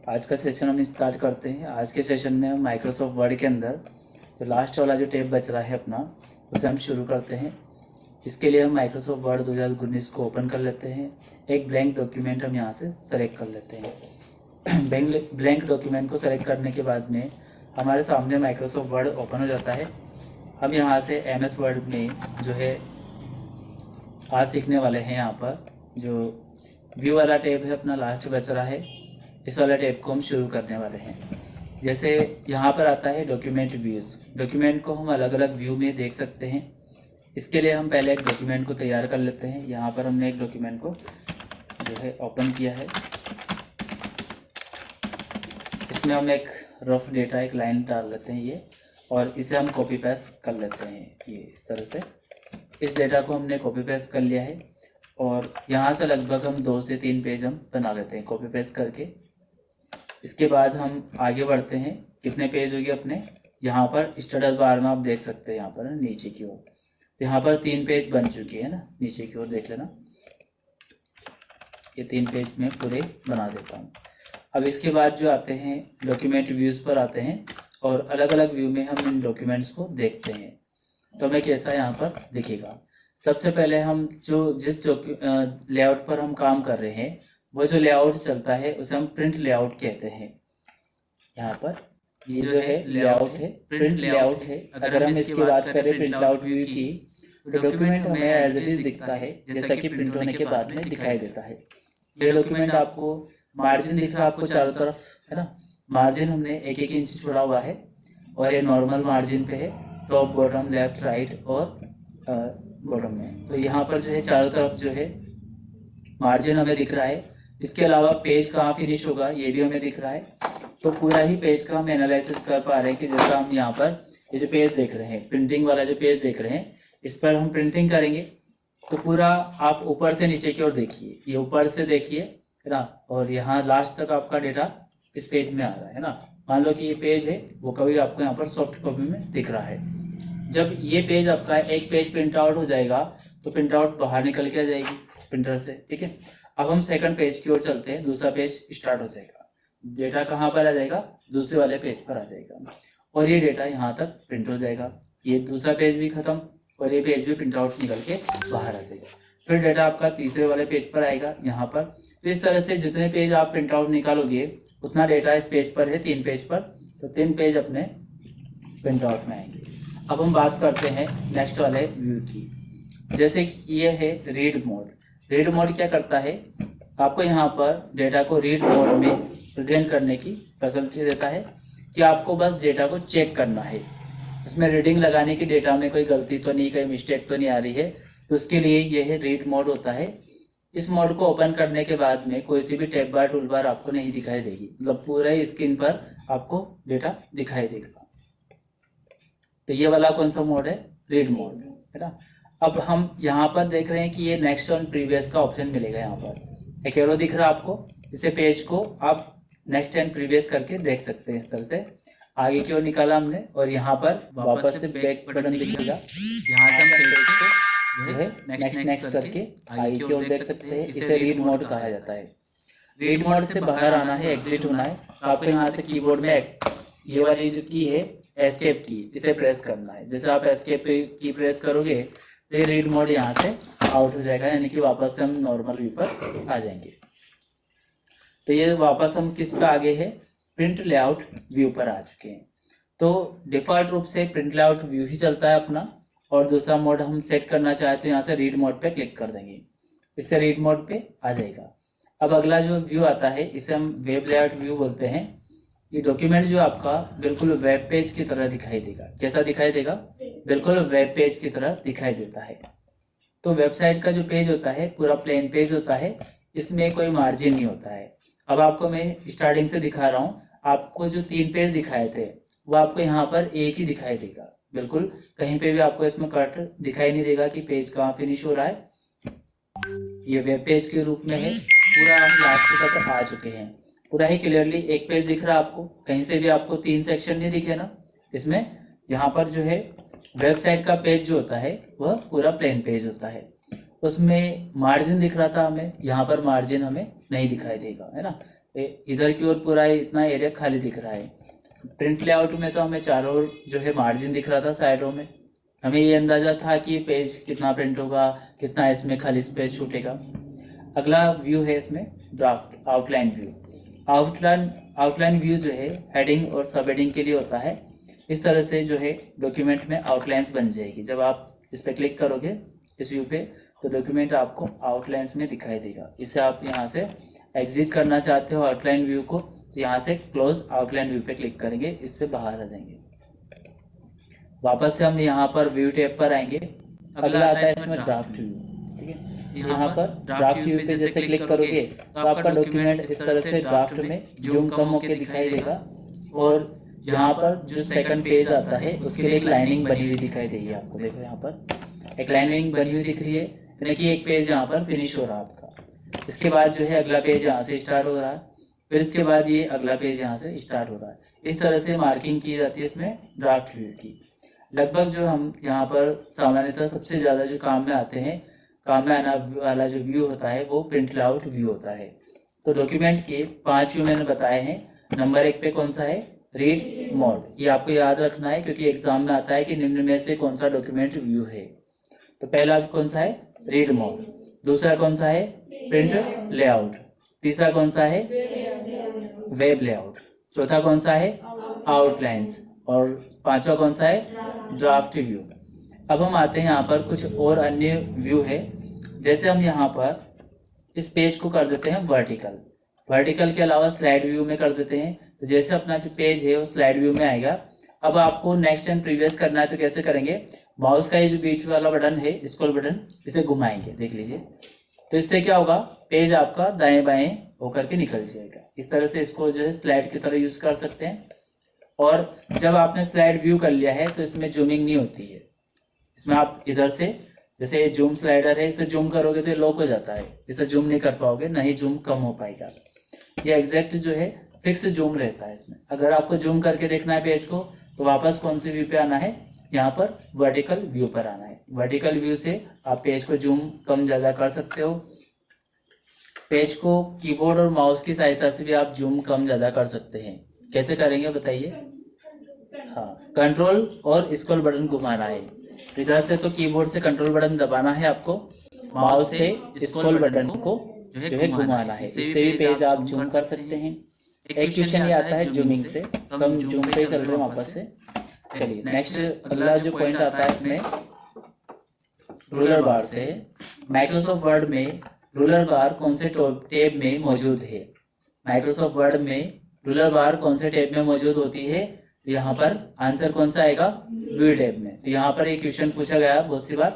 आज का सेशन हम स्टार्ट करते हैं। आज के सेशन में हम माइक्रोसॉफ्ट वर्ड के अंदर जो लास्ट वाला जो टैब बच रहा है अपना, उसे हम शुरू करते हैं। इसके लिए हम माइक्रोसॉफ्ट वर्ड 2019 को ओपन कर लेते हैं। एक ब्लैंक डॉक्यूमेंट हम यहाँ से सेलेक्ट कर लेते हैं। ब्लैंक डॉक्यूमेंट को सेलेक्ट करने के बाद में हमारे सामने माइक्रोसॉफ्ट वर्ड ओपन हो जाता है। हम यहाँ से MS वर्ड में जो है आज सीखने वाले हैं। यहाँ पर जो व्यू वाला टैब है अपना लास्ट बच रहा है, इस वाला टैब को हम शुरू करने वाले हैं। जैसे यहाँ पर आता है डॉक्यूमेंट व्यूज़। डॉक्यूमेंट को हम अलग अलग व्यू में देख सकते हैं। इसके लिए हम पहले एक डॉक्यूमेंट को तैयार कर लेते हैं। यहाँ पर हमने एक डॉक्यूमेंट को जो है ओपन किया है। इसमें हम एक रफ डेटा, एक लाइन डाल लेते हैं ये, और इसे हम कॉपी पेस्ट कर लेते हैं ये इस तरह से। इस डेटा को हमने कॉपी पेस्ट कर लिया है और यहाँ से लगभग हम 2 से 3 पेज हम बना लेते हैं कॉपी पेस्ट करके। इसके बाद हम आगे बढ़ते हैं। कितने पेज होगी अपने, यहाँ पर स्टेटस बार में आप देख सकते हैं यहाँ पर नीचे की ओर। तो यहाँ पर 3 पेज बन चुके हैं ना, नीचे की ओर देख लेना। ये 3 पेज में पूरे बना देता हूँ। अब इसके बाद जो आते हैं डॉक्यूमेंट व्यूज़ पर आते हैं और अलग अलग व्यू में हम इन डॉक्यूमेंट्स को देखते हैं तो हमें कैसा यहाँ पर दिखेगा। सबसे पहले हम जिस लेआउट पर हम काम कर रहे हैं वो जो लेआउट चलता है उसे हम प्रिंट लेआउट कहते हैं। यहाँ पर ये जो है लेआउट है, प्रिंट लेआउट है। अगर हम इसकी बात करें प्रिंट लेआउट व्यू की, तो डॉक्यूमेंट हमें एज इट इज दिखता है जैसा कि प्रिंट होने के बाद में दिखाई देता है। ये डॉक्यूमेंट आपको मार्जिन दिख रहा है आपको चारों तरफ, है ना। मार्जिन हमने 1-1 इंच छोड़ा हुआ है और ये नॉर्मल मार्जिन पे है, टॉप बॉटम लेफ्ट राइट और बॉटम में। तो यहाँ पर जो है चारों तरफ जो है मार्जिन हमें दिख रहा है। इसके अलावा पेज कहाँ फिनिश होगा ये भी हमें दिख रहा है। तो पूरा ही पेज का हम एनालिसिस कर पा रहे हैं कि जैसा हम यहाँ पर ये जो पेज देख रहे हैं, प्रिंटिंग वाला जो पेज देख रहे हैं, इस पर हम प्रिंटिंग करेंगे तो पूरा आप ऊपर से नीचे की ओर देखिए, ये ऊपर से देखिए, है ना। और यहाँ लास्ट तक आपका डेटा इस पेज में आ रहा है ना। मान लो कि ये पेज है वो कभी आपको यहाँ पर सॉफ्ट कॉपी में दिख रहा है। जब ये पेज आपका एक पेज प्रिंट आउट हो जाएगा तो प्रिंट आउट बाहर निकल के आ जाएगी प्रिंटर से, ठीक है। अब हम सेकंड पेज की ओर चलते हैं। दूसरा पेज स्टार्ट हो जाएगा। डेटा कहाँ पर आ जाएगा, दूसरे वाले पेज पर आ जाएगा और ये डेटा यहाँ तक प्रिंट हो जाएगा। ये दूसरा पेज भी खत्म और ये पेज भी प्रिंट आउट निकल के बाहर आ जाएगा। फिर डेटा आपका तीसरे वाले पेज पर आएगा यहाँ पर। तो इस तरह से जितने पेज आप प्रिंट आउट निकालोगे उतना डेटा इस पेज पर है, 3 पेज पर, तो 3 पेज अपने प्रिंट आउट में आएंगे। अब हम बात करते हैं नेक्स्ट वाले व्यू की। जैसे कि ये है रीड मोड। रीड मोड क्या करता है, आपको यहाँ पर डेटा को रीड मोड में प्रेजेंट करने की फैसिलिटी देता है कि आपको बस डेटा को चेक करना है। उसमें रीडिंग लगाने की डेटा में कोई गलती तो नहीं, कोई मिस्टेक तो नहीं आ रही है, तो उसके लिए ये है रीड मोड होता है। इस मोड को ओपन करने के बाद में कोई सी भी टैब बार टूल बार आपको नहीं दिखाई देगी, मतलब पूरा ही स्क्रीन पर आपको डेटा दिखाई देगा। तो ये वाला कौन सा मोड है, रीड मोड, है ना। अब हम यहाँ पर देख रहे हैं कि ये नेक्स्ट ऑन प्रीवियस का ऑप्शन मिलेगा। यहाँ पर एक एरो दिख रहा है आपको, इसे पेज को आप नेक्स्ट एंड प्रीवियस करके देख सकते हैं। इस तरह से आगे की ओर निकाला हमने और यहाँ पर वापस से बैक बटन दिखेगा। यहाँ से हम पेज को जो है नेक्स्ट करके आगे की ओर देख सकते हैं। इसे रीड मोड कहा जाता है। रीड मोड से बाहर आना है, एग्जिट होना है, तो आपको यहाँ से कीबोर्ड में ये वाली जो की है एस्केप की, इसे प्रेस करना है। जैसे आप एस्केप की प्रेस करोगे तो ये रीड मोड यहाँ से आउट हो जाएगा, यानी कि वापस से हम नॉर्मल व्यू पर आ जाएंगे। तो ये वापस हम किस पे आगे है, प्रिंट लेआउट व्यू पर आ चुके हैं। तो डिफॉल्ट रूप से प्रिंट लेआउट व्यू ही चलता है अपना, और दूसरा मोड हम सेट करना चाहते हैं यहाँ से रीड मोड पे क्लिक कर देंगे, इससे रीड मोड पे आ जाएगा। अब अगला जो व्यू आता है इसे हम वेब लेआउट व्यू बोलते हैं। ये डॉक्यूमेंट जो आपका बिल्कुल वेब पेज की तरह दिखाई देगा। कैसा दिखाई देगा, बिल्कुल वेब पेज की तरह दिखाई देता है। तो वेबसाइट का जो पेज होता है पूरा प्लेन पेज होता है, इसमें कोई मार्जिन नहीं होता है। अब आपको मैं स्टार्टिंग से दिखा रहा हूँ, आपको जो 3 पेज दिखाए थे वो आपको यहाँ पर एक ही दिखाई देगा। बिल्कुल कहीं पे भी आपको इसमें कट दिखाई नहीं देगा कि पेज कहाँ फिनिश हो रहा है। ये वेब पेज के रूप में है, पूरा हम लास्ट तक आ चुके हैं। पूरा ही क्लियरली एक पेज दिख रहा है आपको, कहीं से भी आपको 3 सेक्शन नहीं दिखे ना इसमें। यहाँ पर जो है वेबसाइट का पेज जो होता है वह पूरा प्लेन पेज होता है। उसमें मार्जिन दिख रहा था हमें, यहाँ पर मार्जिन हमें नहीं दिखाई देगा, है ना। इधर की ओर पूरा इतना एरिया खाली दिख रहा है। प्रिंट लेआउट में तो हमें चारों ओर जो है मार्जिन दिख रहा था साइडों में, हमें ये अंदाजा था कि पेज कितना प्रिंट होगा, कितना इसमें खाली स्पेस छूटेगा। अगला व्यू है इसमें draft outline view. Outline view जो है हेडिंग और सब हेडिंग के लिए होता है। इस तरह से जो है डॉक्यूमेंट में आउटलाइंस बन जाएगी। जब आप इस पर क्लिक करोगे इस व्यू पे तो डॉक्यूमेंट आपको आउटलाइंस में दिखाई देगा। इसे आप यहाँ से एग्जिट करना चाहते हो आउटलाइन व्यू को, तो यहाँ से क्लोज आउटलाइन व्यू पे क्लिक करेंगे, इससे बाहर आ जाएंगे। वापस से हम यहाँ पर व्यू टैब पर आएंगे। अगला आता है इसमें ड्राफ्ट व्यू। ठीक है, यहाँ पर ड्राफ्ट व्यू पे जैसे क्लिक करोगे तो आपका डॉक्यूमेंट इस तरह से ड्राफ्ट में जूम कम होकर दिखाई देगा। और यहाँ पर जो सेकंड पेज आता है उसके लिए एक लाइनिंग बनी हुई दिखाई देगी आपको। देखो यहाँ पर एक लाइनिंग बनी हुई दिख रही है, यानी कि एक पेज यहाँ पर फिनिश हो रहा है आपका। इसके बाद जो है अगला पेज यहाँ से स्टार्ट हो रहा है, फिर इसके बाद ये अगला पेज यहाँ से स्टार्ट हो रहा है। इस तरह से मार्किंग की जाती है इसमें ड्राफ्ट व्यू की। लगभग जो हम यहाँ पर सामान्यतः सबसे ज़्यादा जो काम में आते हैं, काम में आना वाला जो व्यू होता है वो प्रिंट लेआउट व्यू होता है। तो डॉक्यूमेंट के 5 व्यू मैंने बताए हैं। नंबर 1 पे कौन सा है, रीड मोड। ये आपको याद रखना है क्योंकि एग्जाम में आता है कि निम्न में से कौन सा डॉक्यूमेंट व्यू है। तो पहला कौन सा है, रीड मोड। दूसरा कौन सा है, प्रिंट लेआउट। तीसरा कौन सा है, वेब लेआउट। चौथा कौन सा है, आउटलाइंस। और पांचवा कौन सा है, ड्राफ्ट व्यू। अब हम आते हैं यहाँ पर कुछ और अन्य व्यू है। जैसे हम यहाँ पर इस पेज को कर देते हैं वर्टिकल के अलावा स्लाइड व्यू में कर देते हैं। तो जैसे अपना जो पेज है वो स्लाइड व्यू में आएगा। अब आपको नेक्स्ट एंड प्रीवियस करना है तो कैसे करेंगे, माउस का ये जो बीच वाला बटन है स्क्रॉल बटन, इसे घुमाएंगे, देख लीजिए। तो इससे क्या होगा, पेज आपका दाएं बाएं होकर के निकल जाएगा। इस तरह से इसको जो है स्लाइड की तरह यूज कर सकते हैं। और जब आपने स्लाइड व्यू कर लिया है तो इसमें जूमिंग नहीं होती है। इसमें आप इधर से, जैसे ये जूम स्लाइडर है, इसे जूम करोगे तो ये लॉक हो जाता है, इसे जूम नहीं कर पाओगे, ना ही जूम कम हो पाएगा। ये एग्जैक्ट जो है फिक्स जूम रहता है इसमें। अगर आपको जूम करके देखना है पेज को तो वापस कौन सी व्यू पे आना है, यहाँ पर वर्टिकल व्यू पर आना है। वर्टिकल व्यू से आप पेज को जूम कम ज़्यादा कर सकते हो। पेज को कीबोर्ड और माउस की सहायता से भी आप जूम कम ज़्यादा कर सकते हैं। कैसे करेंगे बताइए। हाँ, कंट्रोल और स्क्रॉल बटन घुमाना है। इधर से तो कीबोर्ड से कंट्रोल बटन दबाना है आपको, माउस से स्क्रॉल बटन को जो है घुमाना है। इससे भी पेज आप जूम कर सकते हैं। एक क्वेश्चन ये आता है जूमिंग से, तो हम जूम पे चल रहे हैं वापस से। चलिए नेक्स्ट अगला जो पॉइंट आता है इसमें रूलर बार से। माइक्रोसॉफ्ट वर्ड में रूलर बार कौन से टैब में मौजूद है, माइक्रोसॉफ्ट वर्ड में रूलर बार कौन से टैब में मौजूद होती है। तो यहाँ पर आंसर कौन सा आएगा, व्यू टैब में। तो यहाँ पर एक क्वेश्चन पूछा गया बहुत सी बार।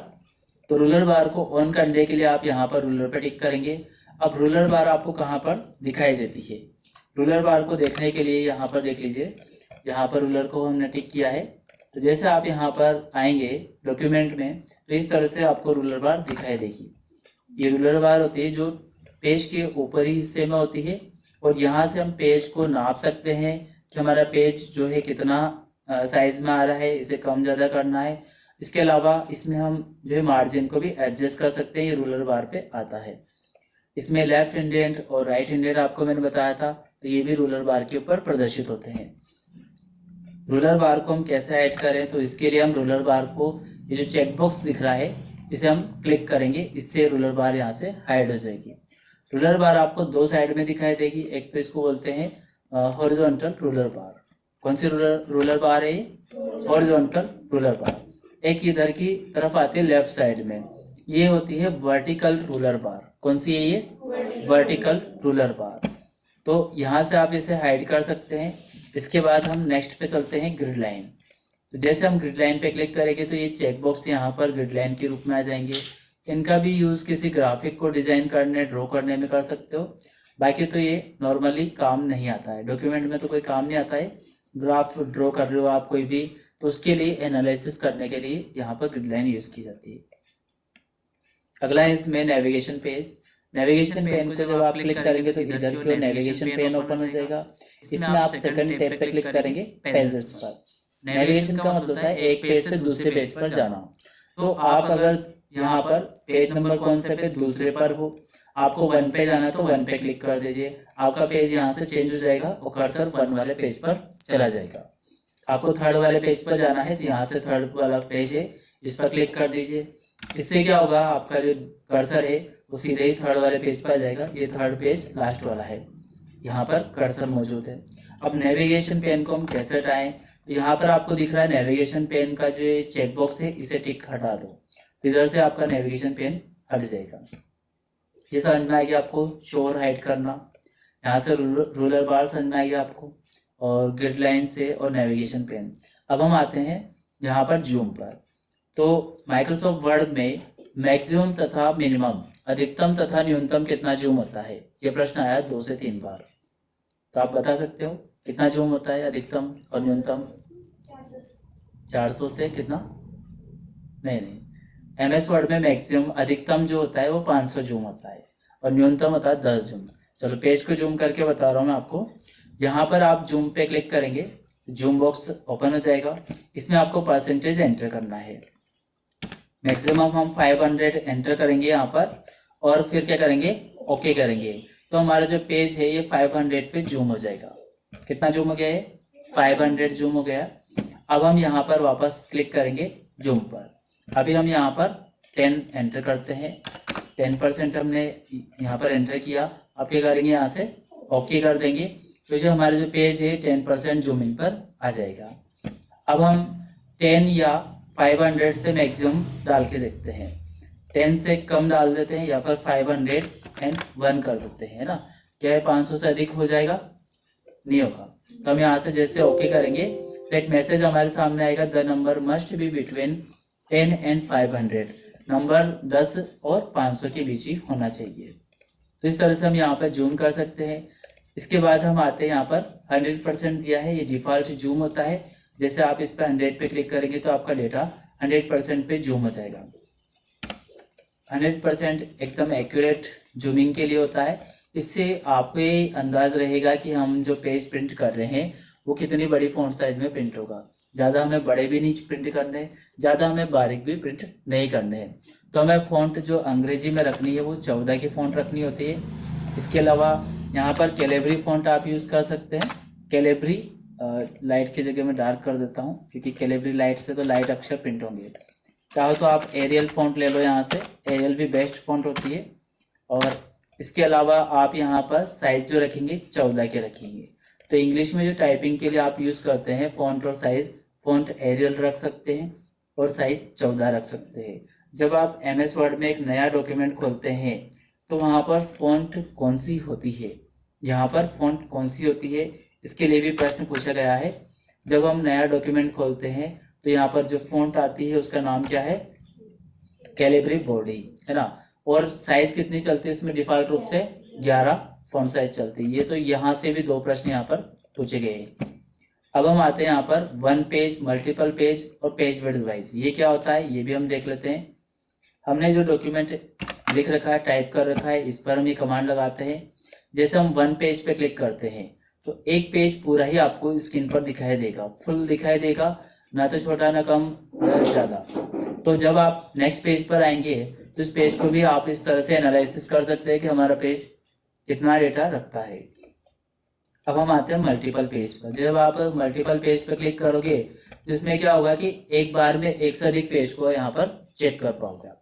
तो रूलर बार को ऑन करने के लिए आप यहाँ पर रूलर पर टिक करेंगे। अब रूलर बार आपको कहाँ पर दिखाई देती है, रूलर बार को देखने के लिए यहाँ पर देख लीजिए, यहाँ पर रूलर को हमने टिक किया है। तो जैसे आप यहाँ पर आएंगे डॉक्यूमेंट में तो इस तरह से आपको रूलर बार दिखाई देगी। ये रूलर बार होती है जो पेज के ऊपरी हिस्से में होती है, और यहाँ से हम पेज को नाप सकते हैं कि हमारा पेज जो है कितना साइज में आ रहा है, इसे कम ज़्यादा करना है। इसके अलावा इसमें हम जो है मार्जिन को भी एडजस्ट कर सकते हैं, ये रूलर बार पे आता है। इसमें लेफ्ट इंडेंट और राइट इंडेंट आपको मैंने बताया था, तो ये भी रूलर बार के ऊपर प्रदर्शित होते हैं। रूलर बार को हम कैसे ऐड करें, तो इसके लिए हम रूलर बार को, ये जो चेक बॉक्स दिख रहा है इसे हम क्लिक करेंगे, इससे रूलर बार यहाँ से हाइड हो जाएगी। रूलर बार आपको दो साइड में दिखाई देगी, एक तो इसको बोलते हैं हॉरिजॉन्टल रूलर बार। कौन सी रूलर बार है, हॉरिजॉन्टल रूलर बार। एक इधर की तरफ आती है लेफ्ट साइड में, ये होती है वर्टिकल रूलर बार। कौन सी है ये, वर्टिकल रूलर बार। तो यहाँ से आप इसे हाइड कर सकते हैं। इसके बाद हम नेक्स्ट पे चलते हैं ग्रिड लाइन। तो जैसे हम ग्रिड लाइन पे क्लिक करेंगे तो ये चेक बॉक्स यहाँ पर ग्रिड लाइन के रूप में आ जाएंगे। इनका भी यूज़ किसी ग्राफिक को डिज़ाइन करने, ड्रॉ करने में कर सकते हो। बाकी तो ये नॉर्मली काम नहीं आता है, डॉक्यूमेंट में तो कोई काम नहीं आता है। ग्राफ ड्रॉ कर रहे हो आप कोई भी, तो उसके लिए एनालिसिस करने के लिए यहाँ पर ग्रिड लाइन यूज़ की जाती है। अगला है इसमें नेविगेशन पेज। नेविगेशन पेन को जब आप क्लिक करेंगे तो इधर की ओर नेविगेशन पेन ओपन हो जाएगा। इसमें आप सेकंड टैब पे क्लिक करेंगे पेजेस पर। नेविगेशन का मतलब होता है एक पेज से दूसरे पेज पर जाना। तो आप अगर यहाँ पर पेज नंबर कौन से पे, दूसरे पर हो। आपको 1 पे जाना है तो 1 पे क्लिक कर दीजिए, आपका पेज यहाँ से चेंज हो जाएगा और कर्सर 1 वाले पेज पर चला जाएगा। आपको 3rd वाले पेज पर जाना है तो यहाँ से 3rd वाला पेज है, इस पर क्लिक कर दीजिए। इससे क्या होगा, आपका जो कर्सर है वो सीधे ही 3rd वाले पेज पर आ जाएगा। ये 3rd पेज लास्ट वाला है, यहाँ पर कर्सर मौजूद है। अब नेविगेशन पेन को हम कैसे हटाएं, तो यहाँ पर आपको दिख रहा है नेविगेशन पेन का जो चेक बॉक्स है, इसे टिक हटा दो, इधर से आपका नेविगेशन पेन हट जाएगा। ये समझ में आएगी आपको शो और हाइड करना। यहाँ से रूलर बार समझ में आएगी आपको, और ग्रिड लाइन से, और नेविगेशन पेन। अब हम आते हैं यहाँ पर जूम पर। तो माइक्रोसॉफ्ट वर्ड में मैक्सिमम तथा मिनिमम, अधिकतम तथा न्यूनतम कितना जूम होता है, ये प्रश्न आया 2 से 3 बार। तो आप बता सकते हो कितना जूम होता है अधिकतम और न्यूनतम? 400 से कितना? नहीं, MS वर्ड में मैक्सिमम अधिकतम जो होता है वो 500 जूम होता है, और न्यूनतम होता है 10 जूम। चलो पेज को जूम करके बता रहा हूँ मैं आपको। यहाँ पर आप जूम पे क्लिक करेंगे, जूम बॉक्स ओपन हो जाएगा। इसमें आपको परसेंटेज एंटर करना है। मैक्सिमम हम 500 एंटर करेंगे यहाँ पर, और फिर क्या करेंगे, ओके करेंगे। तो हमारा जो पेज है ये 500 पे जूम हो जाएगा। कितना जूम हो गया है? 500 जूम हो गया। अब हम यहाँ पर वापस क्लिक करेंगे जूम पर। अभी हम यहाँ पर 10 एंटर करते हैं, 10% हमने यहाँ पर एंटर किया। अब क्या करेंगे, यहाँ से ओके कर देंगे, तो जो हमारा जो पेज है 10% जूमिंग पर आ जाएगा। अब हम 10 या 500 से मैक्सिमम डाल के देखते हैं। 10 से कम डाल देते हैं, या फिर 501 कर देते हैं, है ना। क्या है, 500 से अधिक हो जाएगा? नहीं होगा। तो हम यहाँ से जैसे ओके करेंगे तो एक मैसेज हमारे सामने आएगा, the number must be between 10 and 500। Number 10 और 500 के बीच ही होना चाहिए। तो इस तरह से हम यहाँ पर जूम कर सकते हैं। इसके बाद हम आते हैं यहाँ पर 100% दिया है, ये डिफ़ॉल्ट जूम होता है। जैसे आप इस पर 100 पे क्लिक करेंगे तो आपका डेटा 100% पे जूम हो जाएगा। 100% एकदम एक्यूरेट जूमिंग के लिए होता है। इससे आपको ये अंदाज रहेगा कि हम जो पेज प्रिंट कर रहे हैं वो कितनी बड़ी फॉन्ट साइज में प्रिंट होगा। ज़्यादा हमें बड़े भी नहीं प्रिंट करने, ज़्यादा हमें बारीक भी प्रिंट नहीं करने हैं। तो हमें फ़ॉन्ट जो अंग्रेजी में रखनी है वो 14 की फ़ॉन्ट रखनी होती है। इसके अलावा यहाँ पर कैलिब्री फ़ॉन्ट आप यूज़ कर सकते हैं। कैलिब्री लाइट की जगह में डार्क कर देता हूँ, क्योंकि कैलिब्री लाइट से तो लाइट अक्षर प्रिंट होंगे। चाहो तो आप एरियल फ़ॉन्ट ले लो, यहाँ से एरियल भी बेस्ट फ़ॉन्ट होती है। और इसके अलावा आप यहाँ पर साइज़ जो रखेंगे 14 के रखेंगे। तो इंग्लिश में जो टाइपिंग के लिए आप यूज़ करते हैं फ़ॉन्ट और साइज़, फ़ॉन्ट एरियल रख सकते हैं और साइज़ 14 रख सकते हैं। जब आप MS वर्ड में एक नया डॉक्यूमेंट खोलते हैं तो वहाँ पर फ़ॉन्ट कौन सी होती है, यहाँ पर फ़ॉन्ट कौन सी होती है, इसके लिए भी प्रश्न पूछा गया है। जब हम नया डॉक्यूमेंट खोलते हैं तो यहाँ पर जो फ़ॉन्ट आती है उसका नाम क्या है, कैलिब्री बॉडी, है ना। और साइज़ कितनी चलती है इसमें, डिफ़ॉल्ट रूप से 11 फ़ॉन्ट साइज चलती है। ये तो यहाँ से भी 2 प्रश्न यहाँ पर पूछे गए हैं। अब हम आते हैं यहाँ पर 1 पेज, मल्टीपल पेज और पेज विड्थ वाइज। ये क्या होता है ये भी हम देख लेते हैं। हमने जो डॉक्यूमेंट लिख रखा है, टाइप कर रखा है, इस पर हम ये कमांड लगाते हैं। जैसे हम 1 पेज पे क्लिक करते हैं तो एक पेज पूरा ही आपको स्क्रीन पर दिखाई देगा, फुल दिखाई देगा, ना तो छोटा ना कम ना ज़्यादा। तो जब आप नेक्स्ट पेज पर आएंगे तो इस पेज को भी आप इस तरह से एनालिसिस कर सकते हैं कि हमारा पेज कितना डेटा रखता है। अब हम आते हैं मल्टीपल पेज पर। जब आप मल्टीपल पेज पर क्लिक करोगे तो इसमें क्या होगा कि एक बार में एक से अधिक पेज को यहाँ पर चेक कर पाओगे आप।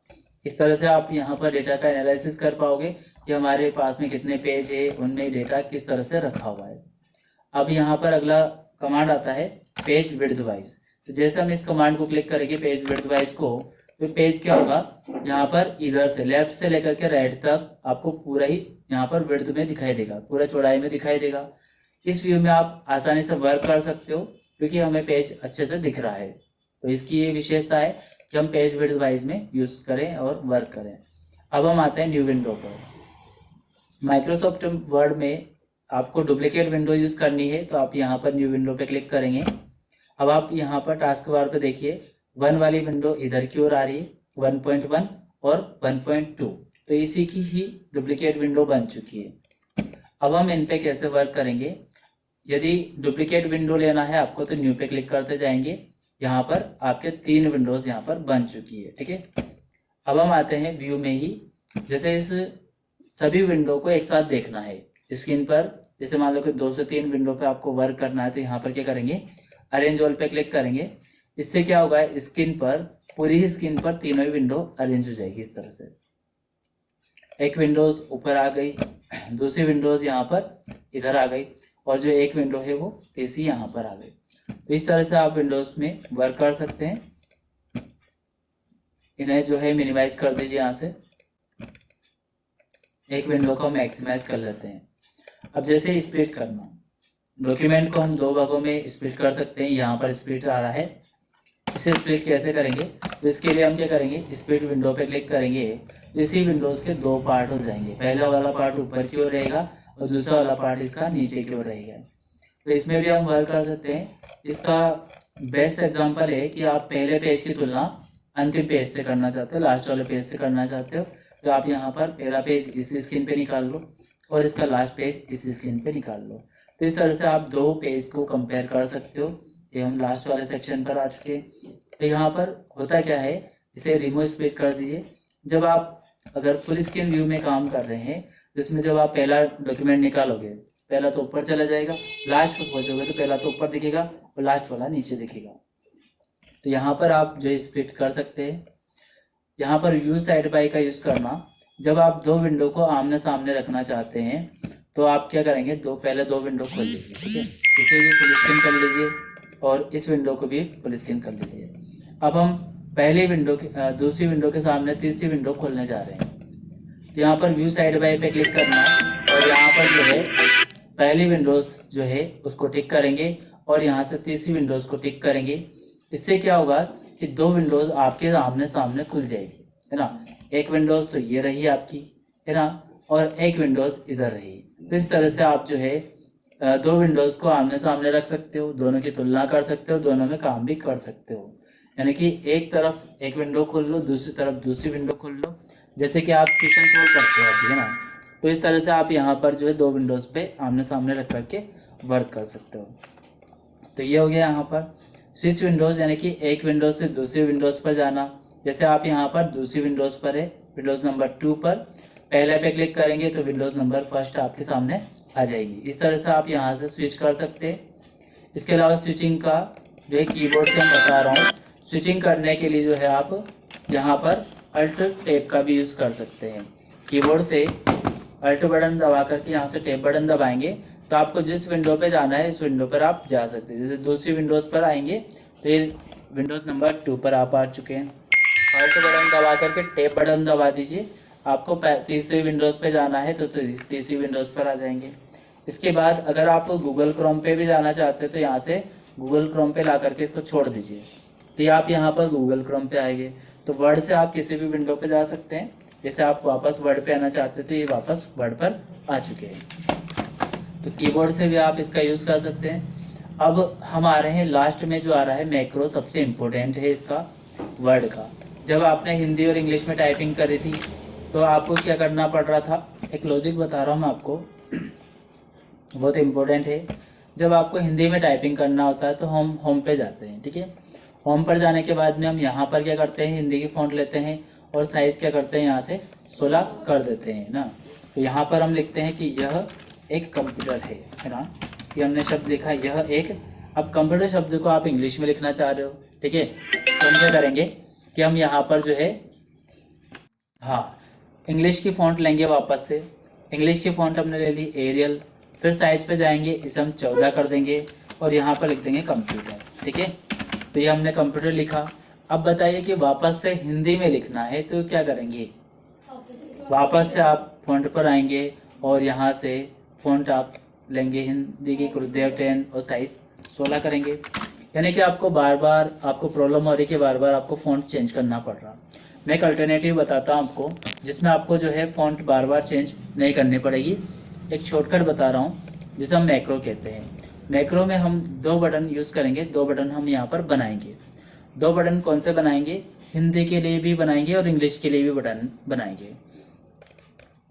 इस तरह से आप यहाँ पर डेटा का एनालिसिस कर पाओगे कि हमारे पास में कितने पेज है, उनमें डेटा किस तरह से रखा हुआ है। अब यहाँ पर अगला कमांड आता है पेज विड्थ वाइज। तो जैसे हम इस कमांड को क्लिक करेंगे पेज विड्थ वाइज को, तो पेज क्या होगा, यहाँ पर इधर से लेफ्ट से लेकर के राइट तक आपको पूरा ही यहाँ पर विड्थ में दिखाई देगा, पूरा चौड़ाई में दिखाई देगा। इस व्यू में आप आसानी से वर्क कर सकते हो क्योंकि हमें पेज अच्छे से दिख रहा है। तो इसकी ये विशेषता है कि हम पेज विड्थ वाइज में यूज़ करें और वर्क करें। अब हम आते हैं न्यू विंडो पर। माइक्रोसॉफ्ट वर्ड में आपको डुप्लीकेट विंडो यूज़ करनी है तो आप यहाँ पर न्यू विंडो पे क्लिक करेंगे। अब आप यहाँ पर टास्क बार पे देखिए 1 वाली विंडो इधर की ओर आ रही है, 1.1 और 1.2, तो इसी की ही डुप्लीकेट विंडो बन चुकी है। अब हम इन पे कैसे वर्क करेंगे, यदि डुप्लीकेट विंडो लेना है आपको तो न्यू पे क्लिक करते जाएंगे। यहाँ पर आपके 3 विंडोज़ यहाँ पर बन चुकी है, ठीक है। अब हम आते हैं व्यू में ही, जैसे इस सभी विंडो को एक साथ देखना है स्क्रीन पर। जैसे मान लो कि 2 से 3 विंडो पे आपको वर्क करना है, तो यहाँ पर क्या करेंगे, अरेंज ऑल पे क्लिक करेंगे। इससे क्या होगा, स्क्रीन पर, पूरी ही स्क्रीन पर तीनों ही विंडो अरेंज हो जाएगी इस तरह से। एक विंडोज ऊपर आ गई, दूसरी विंडोज यहाँ पर इधर आ गई, और जो एक विंडो है वो तीसरी यहाँ पर आ गई। तो इस तरह से आप विंडोज में वर्क कर सकते हैं। इन्हें जो है मिनिमाइज कर दीजिए यहाँ से, एक विंडो को मैक्सिमाइज कर लेते हैं। अब जैसे स्प्लिट करना, डॉक्यूमेंट को हम 2 भागों में स्प्लिट कर सकते हैं। यहाँ पर स्प्लिट आ रहा है, इसे स्प्लिट कैसे करेंगे, तो इसके लिए हम क्या करेंगे, स्प्लिट विंडो पे क्लिक करेंगे, तो इसी विंडोज के 2 पार्ट हो जाएंगे। पहला वाला पार्ट ऊपर की ओर रहेगा और दूसरा वाला पार्ट इसका नीचे की ओर रहेगा। तो इसमें भी हम वर्क कर सकते हैं। इसका बेस्ट एग्जांपल है कि आप पहले पेज की तुलना अंतिम पेज से करना चाहते हो, लास्ट वाले पेज से करना चाहते हो, तो आप यहाँ पर पहला पेज इस स्क्रीन पे निकाल लो और इसका लास्ट पेज इस स्क्रीन पे निकाल लो। तो इस तरह से आप 2 पेज को कंपेयर कर सकते हो। ये हम लास्ट वाले सेक्शन पर आ चुके हैं। तो यहाँ पर होता क्या है, इसे रिमूव स्प्लिट कर दीजिए। जब आप अगर फुल स्क्रीन व्यू में काम कर रहे हैं, जिसमें जब आप पहला डॉक्यूमेंट निकालोगे, पहला तो ऊपर चला जाएगा, लास्ट को खोजोगे तो पहला तो ऊपर दिखेगा और लास्ट वाला नीचे दिखेगा। तो यहाँ पर आप जो स्प्लिट कर सकते हैं। यहाँ पर व्यू साइड बाय का यूज़ करना, जब आप 2 विंडो को आमने सामने रखना चाहते हैं तो आप क्या करेंगे, पहले 2 विंडो खोल लीजिए, ठीक है, इसे भी फुल स्क्रीन कर लीजिए और इस विंडो को भी फुल स्क्रीन कर लीजिए। अब हम पहली विंडो की दूसरी विंडो के सामने तीसरी विंडो खोलने जा रहे हैं। तो यहाँ पर व्यू साइड बाय पे क्लिक करना है और यहाँ पर जो है पहली विंडोज जो है उसको टिक करेंगे और यहाँ से तीसरी विंडोज को टिक करेंगे। इससे क्या होगा कि 2 विंडोज आपके आमने सामने खुल जाएगी, है ना। एक विंडोज तो ये रही आपकी, है ना, और एक विंडोज इधर रही। तो इस तरह से आप जो है 2 विंडोज को आमने सामने रख सकते हो, दोनों की तुलना कर सकते हो, दोनों में काम भी कर सकते हो। यानी कि एक तरफ एक विंडो खोल लो, दूसरी तरफ दूसरी विंडो खोल लो, जैसे कि आप क्वेश्चन सोल्व करते हो अभी, है ना। तो इस तरह से आप यहाँ पर जो है 2 विंडोज पे आमने सामने रख करके वर्क कर सकते हो। तो ये हो गया यहाँ पर स्विच विंडोज़, यानी कि एक विंडोज से दूसरी विंडोज़ पर जाना। जैसे आप यहाँ पर दूसरी विंडोज़ पर है, विंडोज़ नंबर 2 पर पहले पे क्लिक करेंगे तो विंडोज़ नंबर 1 आपके सामने आ जाएगी। इस तरह से आप यहाँ से स्विच कर सकते हैं। इसके अलावा स्विचिंग का जो है कीबोर्ड से मैं बता रहा हूँ, स्विचिंग करने के लिए जो है आप यहाँ पर अल्ट टैब का भी यूज़ कर सकते हैं। कीबोर्ड से अल्ट बटन दबा करके यहाँ से टैब बटन दबाएंगे तो आपको जिस विंडो पे जाना है इस विंडो पर आप जा सकते हैं। जैसे दूसरी विंडोज़ पर आएंगे तो ये विंडोज़ नंबर 2 पर आप आ चुके हैं। अल्ट बटन दबा करके टैब बटन दबा दीजिए, आपको तीसरी विंडोज़ पे जाना है तो तीसरी विंडोज़ पर आ जाएंगे। इसके बाद अगर आप गूगल क्रोम पे भी जाना चाहते हैं तो यहाँ से गूगल क्रोम पे ला करके इसको छोड़ दीजिए, तो आप यहाँ पर गूगल क्रोम पे आएंगे। तो वर्ड से आप किसी भी विंडो पे जा सकते हैं। जैसे आप वापस वर्ड पे आना चाहते हैं तो ये वापस वर्ड पर आ चुके हैं। तो कीबोर्ड से भी आप इसका यूज़ कर सकते हैं। अब हम आ रहे हैं लास्ट में जो आ रहा है मैक्रो, सबसे इम्पोर्टेंट है इसका वर्ड का। जब आपने हिंदी और इंग्लिश में टाइपिंग करी थी तो आपको क्या करना पड़ रहा था, एक लॉजिक बता रहा हूँ मैं आपको, बहुत इम्पोर्टेंट है। जब आपको हिंदी में टाइपिंग करना होता है तो हम होम पे जाते हैं, ठीक है। होम पर जाने के बाद में हम यहाँ पर क्या करते हैं, हिंदी की फ़ॉन्ट लेते हैं और साइज़ क्या करते हैं, यहाँ से 16 कर देते हैं ना। तो यहाँ पर हम लिखते हैं कि यह एक कंप्यूटर है ना। ये हमने शब्द लिखा यह एक। अब कंप्यूटर शब्द को आप इंग्लिश में लिखना चाह रहे हो, ठीक है, तो हम क्या करेंगे कि हम यहाँ पर जो है इंग्लिश की फ़ॉन्ट लेंगे वापस से। इंग्लिश की फ़ॉन्ट हमने ले ली एरियल, फिर साइज पे जाएंगे, इसे हम 14 कर देंगे और यहाँ पर लिख देंगे कंप्यूटर, ठीक है। तो ये हमने कंप्यूटर लिखा। अब बताइए कि वापस से हिंदी में लिखना है तो क्या करेंगे, वापस से आप फ़ॉन्ट पर आएंगे और यहाँ से फ़ॉन्ट आप लेंगे हिंदी की गुरुदेव 10 और साइज़ 16 करेंगे। यानी कि आपको बार बार आपको प्रॉब्लम हो रही है कि बार बार आपको फ़ॉन्ट चेंज करना पड़ रहा। मैं एक अल्टरनेटिव बताता हूँ आपको जिसमें आपको जो है फ़ॉन्ट बार बार चेंज नहीं करनी पड़ेगी। एक शॉर्टकट बता रहा हूँ जिसे हम मैक्रो कहते हैं। मैक्रो में हम 2 बटन यूज़ करेंगे, 2 बटन हम यहाँ पर बनाएंगे। 2 बटन कौन से बनाएंगे, हिंदी के लिए भी बनाएंगे और इंग्लिश के लिए भी बटन बनाएंगे।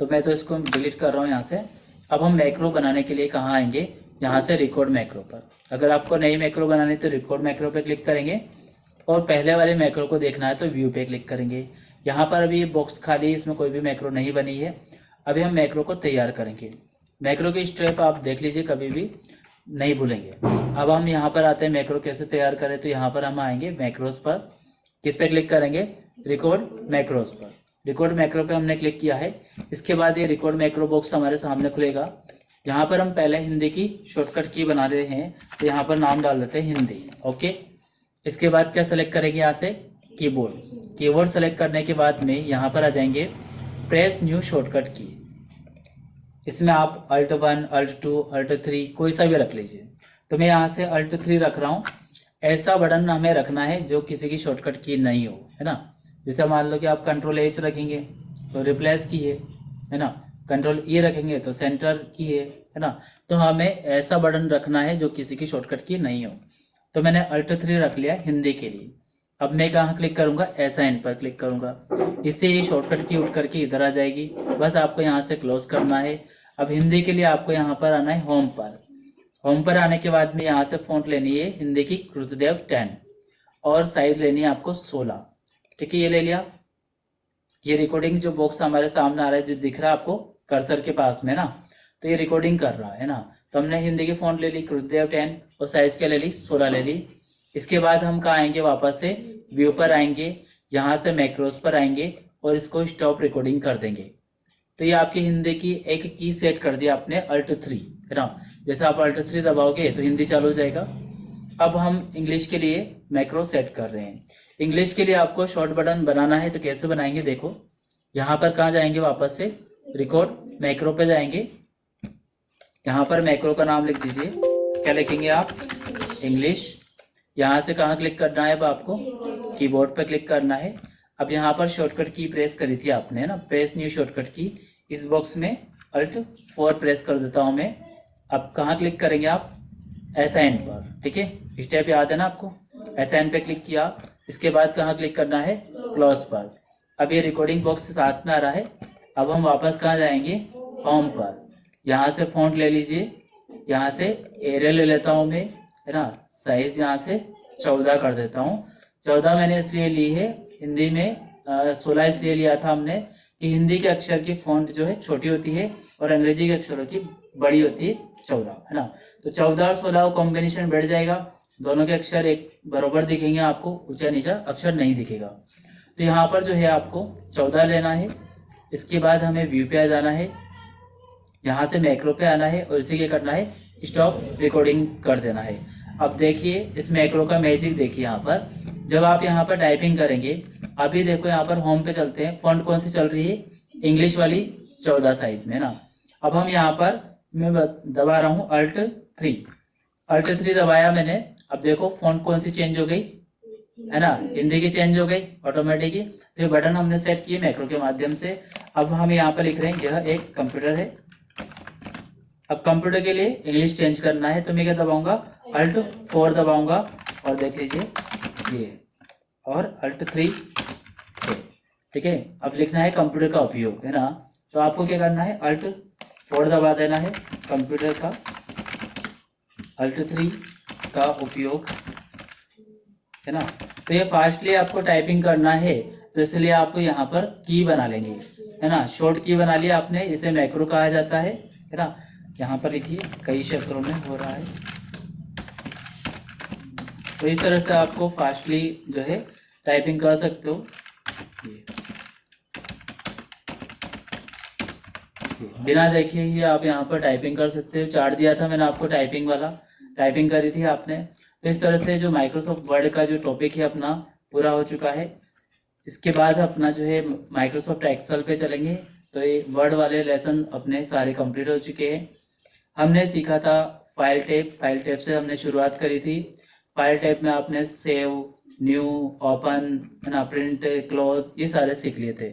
तो मैं तो इसको डिलीट कर रहा हूँ यहाँ से। अब हम मैक्रो बनाने के लिए कहाँ आएंगे, यहाँ से रिकॉर्ड मैक्रो पर। अगर आपको नई मैक्रो बनानी तो रिकॉर्ड मैक्रो पे क्लिक करेंगे और पहले वाले मैक्रो को देखना है तो व्यू पे क्लिक करेंगे। यहाँ पर अभी ये बॉक्स खाली, इसमें कोई भी मैक्रो नहीं बनी है। अभी हम मैक्रो को तैयार करेंगे। मैक्रो की स्टेप आप देख लीजिए, कभी भी नहीं भूलेंगे। अब हम यहाँ पर आते हैं मैक्रो कैसे तैयार करें। तो यहाँ पर हम आएंगे मैक्रोस पर, किस पे क्लिक करेंगे, रिकॉर्ड मैक्रोस पर। रिकॉर्ड मैक्रो पे हमने क्लिक किया है। इसके बाद ये रिकॉर्ड मैक्रो बॉक्स हमारे सामने खुलेगा। यहाँ पर हम पहले हिंदी की शॉर्टकट की बना रहे हैं, तो यहाँ पर नाम डाल देते हैं हिंदी। ओके, इसके बाद क्या सेलेक्ट करेंगे, यहाँ से कीबोर्ड। कीबोर्ड सेलेक्ट करने के बाद में यहाँ पर आ जाएंगे प्रेस न्यू शॉर्टकट की। इसमें आप Alt1, Alt2, Alt3 कोई सा भी रख लीजिए। तो मैं यहाँ से Alt3 रख रहा हूँ। ऐसा बटन हमें रखना है जो किसी की शॉर्टकट की नहीं हो, है ना। जैसे मान लो कि आप Ctrl+H रखेंगे तो रिप्लेस की है ना, Ctrl+E रखेंगे तो सेंटर की है ना। तो हमें ऐसा बटन रखना है जो किसी की शॉर्टकट की नहीं हो। तो मैंने Alt3 रख लिया हिंदी के लिए। अब मैं कहाँ क्लिक करूँगा, असाइन पर क्लिक करूँगा। इससे ये शॉर्टकट की उठ करके इधर आ जाएगी। बस आपको यहाँ से क्लोज करना है। अब हिंदी के लिए आपको यहाँ पर आना है होम पर। होम पर आने के बाद में यहाँ से फ़ॉन्ट लेनी है हिंदी की कृतदेव 10 और साइज लेनी है आपको 16। ठीक है, ये ले लिया। ये रिकॉर्डिंग जो बॉक्स हमारे सामने आ रहा है, जो दिख रहा है आपको कर्सर के पास में ना, तो ये रिकॉर्डिंग कर रहा है ना। तो हमने हिंदी की फ़ॉन्ट ले ली कृतदेव 10 और साइज क्या ले ली, 16 ले ली। इसके बाद हम कहाँ आएंगे, वापस से व्यू पर आएंगे, यहाँ से मैक्रोस पर आएंगे और इसको स्टॉप रिकॉर्डिंग कर देंगे। तो ये आपकी हिंदी की एक की सेट कर दिया आपने Alt3, है ना। जैसे आप Alt3 दबाओगे तो हिंदी चालू हो जाएगा। अब हम इंग्लिश के लिए मैक्रो सेट कर रहे हैं। इंग्लिश के लिए आपको शॉर्ट बटन बनाना है, तो कैसे बनाएंगे देखो। यहाँ पर कहाँ जाएंगे, वापस से रिकॉर्ड मैक्रो पे जाएंगे। यहाँ पर मैक्रो का नाम लिख दीजिए, क्या लिखेंगे आप, इंग्लिश। यहाँ से कहाँ क्लिक करना है, अब आपको कीबोर्ड पे क्लिक करना है। अब यहाँ पर शॉर्टकट की प्रेस करी थी आपने, है ना, प्रेस न्यू शॉर्टकट की। इस बॉक्स में Alt4 प्रेस कर देता हूँ मैं। अब कहाँ क्लिक करेंगे आप, असाइन पर। ठीक है, स्टेप याद है ना आपको। असाइन पे क्लिक किया, इसके बाद कहाँ क्लिक करना है, क्लोज पर। अब ये रिकॉर्डिंग बॉक्स साथ में आ रहा है। अब हम वापस कहाँ जाएंगे, होम पर। यहाँ से फ़ॉन्ट ले लीजिए, यहाँ से एरियल ले लेता हूँ मैं, है ना। साइज यहाँ से 14 कर देता हूँ। 14 मैंने इसलिए ली है, हिंदी में 16 इसलिए लिया था हमने कि हिंदी के अक्षर की फ़ॉन्ट जो है छोटी होती है और अंग्रेजी के अक्षरों की बड़ी होती है 14, है ना। तो 14 और 16 कॉम्बिनेशन बैठ जाएगा। दोनों के अक्षर एक बराबर दिखेंगे आपको, ऊंचा नीचा अक्षर नहीं दिखेगा। तो यहाँ पर जो है आपको 14 लेना है। इसके बाद हमें व्यू पे आ जाना है, यहाँ से मैक्रो पे आना है और इसी के करना है स्टॉप रिकॉर्डिंग कर देना है। अब देखिए इस मैक्रो का मैजिक देखिए। यहाँ पर जब आप यहाँ पर टाइपिंग करेंगे, अभी देखो यहाँ पर होम पे चलते हैं, फॉन्ट कौन सी चल रही है, इंग्लिश वाली 14 साइज में ना। अब हम यहाँ पर मैं दबा रहा हूँ Alt3 दबाया मैंने। अब देखो फॉन्ट कौन सी चेंज हो गई, है ना, हिंदी की चेंज हो गई ऑटोमेटिकली। तो ये बटन हमने सेट किए मैक्रो के माध्यम से। अब हम यहाँ पर लिख रहे हैं यह एक कंप्यूटर है। अब कंप्यूटर के लिए इंग्लिश चेंज करना है, तो मैं क्या दबाऊंगा, Alt4 दबाऊंगा और देख लीजिए ये, और Alt3। ठीक है, अब लिखना है कंप्यूटर का उपयोग, है ना। तो आपको क्या करना है, Alt4 दबा देना है, कंप्यूटर का Alt3 का उपयोग, है ना। तो ये फास्टली आपको टाइपिंग करना है, तो इसलिए आपको यहाँ पर की बना लेंगे, है ना। शॉर्ट की बना लिया आपने, इसे मैक्रो कहा जाता है ना। यहाँ पर लिखिए, कई क्षेत्रों में हो रहा है। तो इस तरह से आपको फास्टली जो है टाइपिंग कर सकते हो। बिना देखे ही आप यहाँ पर टाइपिंग कर सकते हो। चार्ट दिया था मैंने आपको टाइपिंग वाला, टाइपिंग करी थी आपने। तो इस तरह से जो माइक्रोसॉफ्ट वर्ड का जो टॉपिक है अपना पूरा हो चुका है। इसके बाद अपना जो है माइक्रोसॉफ्ट एक्सेल पे चलेंगे। तो ये वर्ड वाले लेसन अपने सारे कंप्लीट हो चुके हैं। हमने सीखा था फाइल टैब से हमने शुरुआत करी थी। फाइल टैब में आपने सेव, न्यू, ओपन, है ना, प्रिंट, क्लोज, ये सारे सीख लिए थे।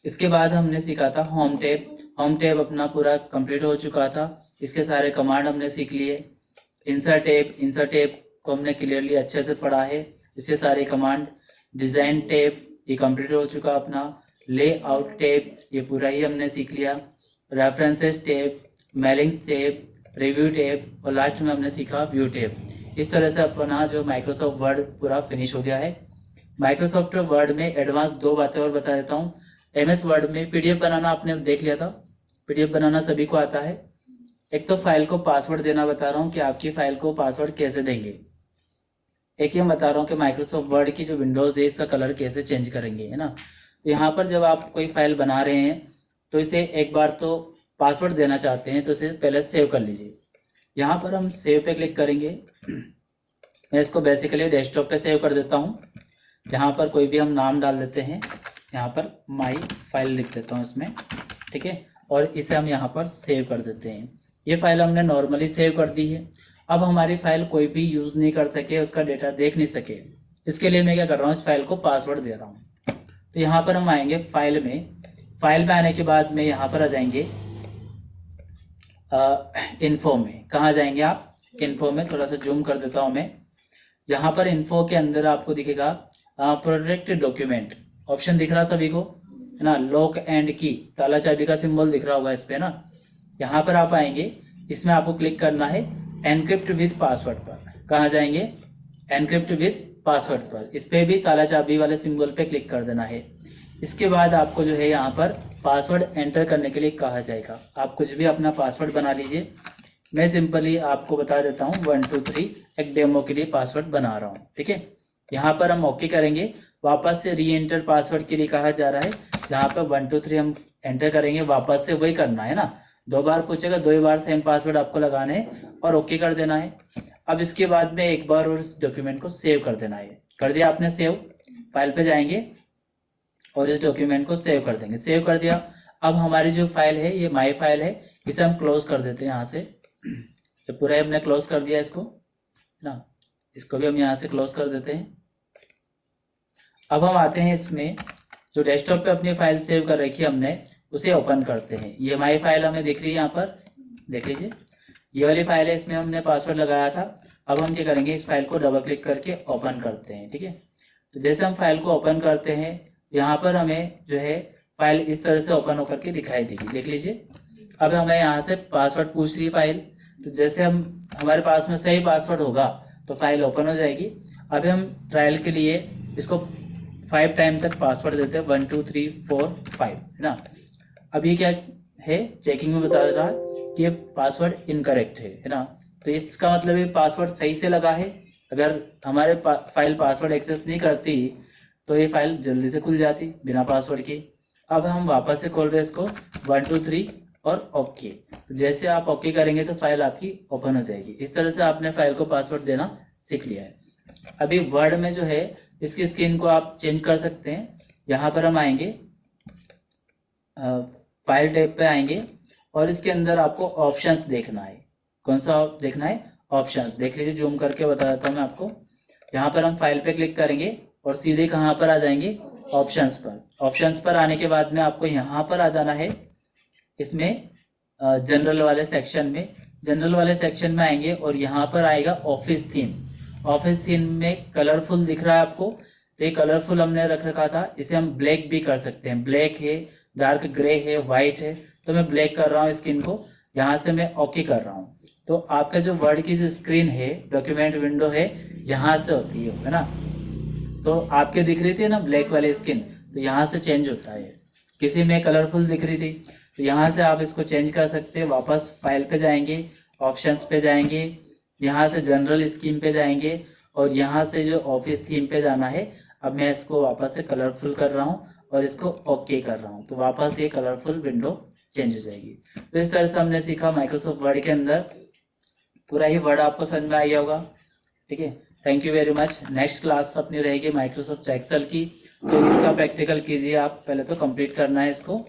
इसके बाद हमने सीखा था होम टैब अपना पूरा कंप्लीट हो चुका था। इसके सारे कमांड हमने सीख लिए। इंसर्ट टैब को हमने क्लियरली अच्छे से पढ़ा है, इसके सारे कमांड। डिज़ाइन टैब ये कंप्लीट हो चुका अपना। लेआउट टैब ये पूरा ही हमने सीख लिया। References tab, mailings tab, review tab और लास्ट में हमने सीखा व्यू टैब। इस तरह से अपना जो माइक्रोसॉफ्ट वर्ड पूरा फिनिश हो गया है। माइक्रोसॉफ्ट वर्ड में एडवांस 2 बातें और बता देता हूँ। MS वर्ड में PDF बनाना आपने देख लिया था, PDF बनाना सभी को आता है। एक तो फाइल को पासवर्ड देना बता रहा हूँ कि आपकी फाइल को पासवर्ड कैसे देंगे। एक ये बता रहा हूँ कि माइक्रोसॉफ्ट वर्ड की जो विंडोज़ है इसका कलर कैसे चेंज करेंगे, है ना। तो यहाँ पर जब आप कोई फाइल बना रहे हैं तो इसे एक बार तो पासवर्ड देना चाहते हैं तो इसे पहले सेव कर लीजिए। यहाँ पर हम सेव पे क्लिक करेंगे। मैं इसको बेसिकली डेस्कटॉप पे सेव कर देता हूँ। यहाँ पर कोई भी हम नाम डाल देते हैं, यहाँ पर माई फाइल लिख देता हूँ इसमें, ठीक है। और इसे हम यहाँ पर सेव कर देते हैं। ये फाइल हमने नॉर्मली सेव कर दी है। अब हमारी फाइल कोई भी यूज़ नहीं कर सके, उसका डेटा देख नहीं सके, इसके लिए मैं क्या कर रहा हूँ, इस फाइल को पासवर्ड दे रहा हूँ। तो यहाँ पर हम आएंगे फाइल में आने के बाद में यहाँ पर आ जाएंगे इन्फो में। कहाँ जाएंगे आप, इन्फो में। थोड़ा सा जूम कर देता हूँ मैं। यहाँ पर इन्फो के अंदर आपको दिखेगा प्रोटेक्ट डॉक्यूमेंट ऑप्शन दिख रहा सभी को, है ना। लॉक एंड की, ताला चाबी का सिंबल दिख रहा होगा इस पे ना। यहाँ पर आप आएंगे, इसमें आपको क्लिक करना है एनक्रिप्ट विद पासवर्ड पर। कहाँ जाएंगे, एनक्रिप्ट विद पासवर्ड पर। इस पे भी ताला चाबी वाले सिंबल पे क्लिक कर देना है। इसके बाद आपको जो है यहाँ पर पासवर्ड एंटर करने के लिए कहा जाएगा। आप कुछ भी अपना पासवर्ड बना लीजिए। मैं सिंपली आपको बता देता हूँ 1 2 3 एक डेमो के लिए पासवर्ड बना रहा हूँ, ठीक है। यहाँ पर हम ओके करेंगे। वापस से री एंटर पासवर्ड के लिए कहा जा रहा है। जहाँ पर 1 2 3 हम एंटर करेंगे, वापस से वही करना है ना। 2 बार पूछेगा, 2 बार सेम पासवर्ड आपको लगाना है और ओके कर देना है। अब इसके बाद में एक बार और इस डॉक्यूमेंट को सेव कर देना है। कर दिया आपने सेव, फाइल पे जाएंगे और इस डॉक्यूमेंट को सेव कर देंगे। सेव कर दिया। अब हमारी जो फाइल है ये माई फाइल है, इसे हम क्लोज कर देते हैं यहाँ से। ये पूरा हमने क्लोज कर दिया इसको, ना। इसको भी हम यहाँ से क्लोज कर देते हैं। अब हम आते हैं इसमें, जो डेस्कटॉप पे अपनी फाइल सेव कर रखी है हमने, उसे ओपन करते हैं। ये माई फाइल हमें दिख रही है यहाँ पर, देख लीजिए। ये वाली फाइल है, इसमें हमने पासवर्ड लगाया था। अब हम क्या करेंगे, इस फाइल को डबल क्लिक करके ओपन करते हैं, ठीक है। तो जैसे हम फाइल को ओपन करते हैं, यहाँ पर हमें जो है फाइल इस तरह से ओपन होकर के दिखाई देगी, देख लीजिए। अब हमें यहाँ से पासवर्ड पूछ रही फाइल, तो जैसे हमारे पास में सही पासवर्ड होगा तो फाइल ओपन हो जाएगी। अभी हम ट्रायल के लिए इसको 5 टाइम तक पासवर्ड देते हैं, 1 2 3 4 5, है ना। अब ये क्या है, चेकिंग में बता रहा है कि ये पासवर्ड इनकरेक्ट है ना। तो इसका मतलब ये पासवर्ड सही से लगा है। अगर हमारे फाइल पासवर्ड एक्सेस नहीं करती तो ये फाइल जल्दी से खुल जाती बिना पासवर्ड के। अब हम वापस से खोल रहे हैं इसको, 1 2 3 और ओके। तो जैसे आप ओके करेंगे तो फाइल आपकी ओपन हो जाएगी। इस तरह से आपने फाइल को पासवर्ड देना सीख लिया है। अभी वर्ड में जो है इसकी स्क्रीन को आप चेंज कर सकते हैं। यहाँ पर हम आएंगे, फाइल टैब पे आएंगे और इसके अंदर आपको ऑप्शंस देखना है। कौन सा देखना है, ऑप्शंस। देख लीजिए, जूम करके बता देता हूँ मैं आपको। यहाँ पर हम फाइल पे क्लिक करेंगे और सीधे कहाँ पर आ जाएंगे, ऑप्शंस पर। ऑप्शंस पर आने के बाद में आपको यहाँ पर आ जाना है, इसमें जनरल वाले सेक्शन में। जनरल वाले सेक्शन में आएंगे और यहाँ पर आएगा ऑफिस थीम। ऑफिस थीम में कलरफुल दिख रहा है आपको, तो ये कलरफुल हमने रख रखा था। इसे हम ब्लैक भी कर सकते हैं, ब्लैक है, डार्क ग्रे है, वाइट है। तो मैं ब्लैक कर रहा हूँ स्क्रीन को, यहाँ से मैं ओके कर रहा हूँ। तो आपका जो वर्ड की जो स्क्रीन है, डॉक्यूमेंट विंडो है, यहाँ से होती है ना। तो आपके दिख रही थी ना ब्लैक वाली स्क्रीन, तो यहाँ से चेंज होता है। किसी में कलरफुल दिख रही थी तो यहाँ से आप इसको चेंज कर सकते हैं। वापस फाइल पे जाएंगे, ऑप्शंस पे जाएंगे, यहाँ से जनरल स्कीम पे जाएंगे और यहाँ से जो ऑफिस थीम पे जाना है। अब मैं इसको वापस से कलरफुल कर रहा हूँ और इसको ओके कर रहा हूँ, तो वापस ये कलरफुल विंडो चेंज हो जाएगी। तो इस तरह से हमने सीखा माइक्रोसॉफ्ट वर्ड के अंदर। पूरा ही वर्ड आपको समझ में आ गया होगा, ठीक है। Thank you very much. Next class अपनी रहेगी माइक्रोसॉफ्ट एक्सेल की, तो इसका प्रैक्टिकल कीजिए आप। पहले तो कंप्लीट करना है इसको।